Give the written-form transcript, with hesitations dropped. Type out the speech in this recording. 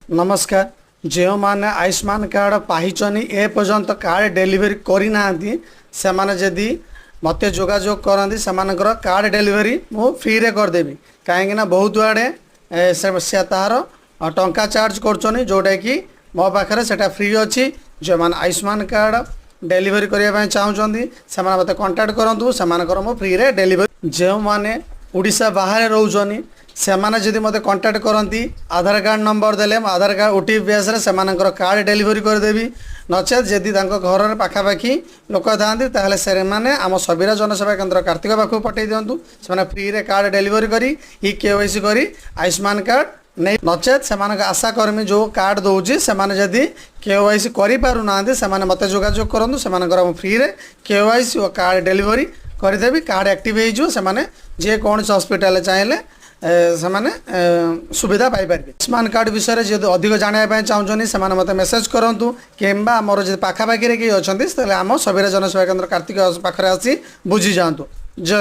नमस्कार। जो मैंने आयुष्मान कार्ड पाइचनी ए पर्यंत कार्ड डेलीवरी करना से माने जदि मत जोगाजोग करती से कार्ड डेलीवरी मु फ्री रे करदेवी कहीं बहुत आड़े से तार टंका चार्ज कर जोटा कि मो पाखे से फ्री अच्छी। जो मैंने आयुष्मान कार्ड डेलीवरी करने चाहते से मत कंटाक्ट करूँ से मो फ्री रे डेलीवरी। जो मैंने उड़ीसा बाहर रोचनी से माने जदि मते कांटेक्ट करती आधार कार्ड नंबर देले आधार कार्ड ओटीपी बेस से कार्ड डेलीवरी करदेवी। नचेत जदि घर पाखापाखि लोक था से माने आम सबीरा जनसेवा केन्द्र कार्तिक पाखु पठे दिंतु से फ्री रे कार्ड डेलीवरी करी केवाईसी करी आयुष्मान कार्ड नहीं। नचेत से आशा कर्मी जो कार्ड दौर से जदि केवाईसी करें से मत जोगाजोग करूँ से फ्री रे केवाईसी और कार्ड डेलीवरी करदेवी। कार्ड एक्टिव हो जे कौन हस्पिटाल चाहिए से माने सुविधा पाइपर। आयुष्मान कार्ड विषय जो अधिक जानापी चाहूँ से मत मेसेज करूँ कि मोर पाखापाखि किए अच्छा आम सबीरा जनसेवा केन्द्र कार्तिक पाखे आसी बुझी जातु।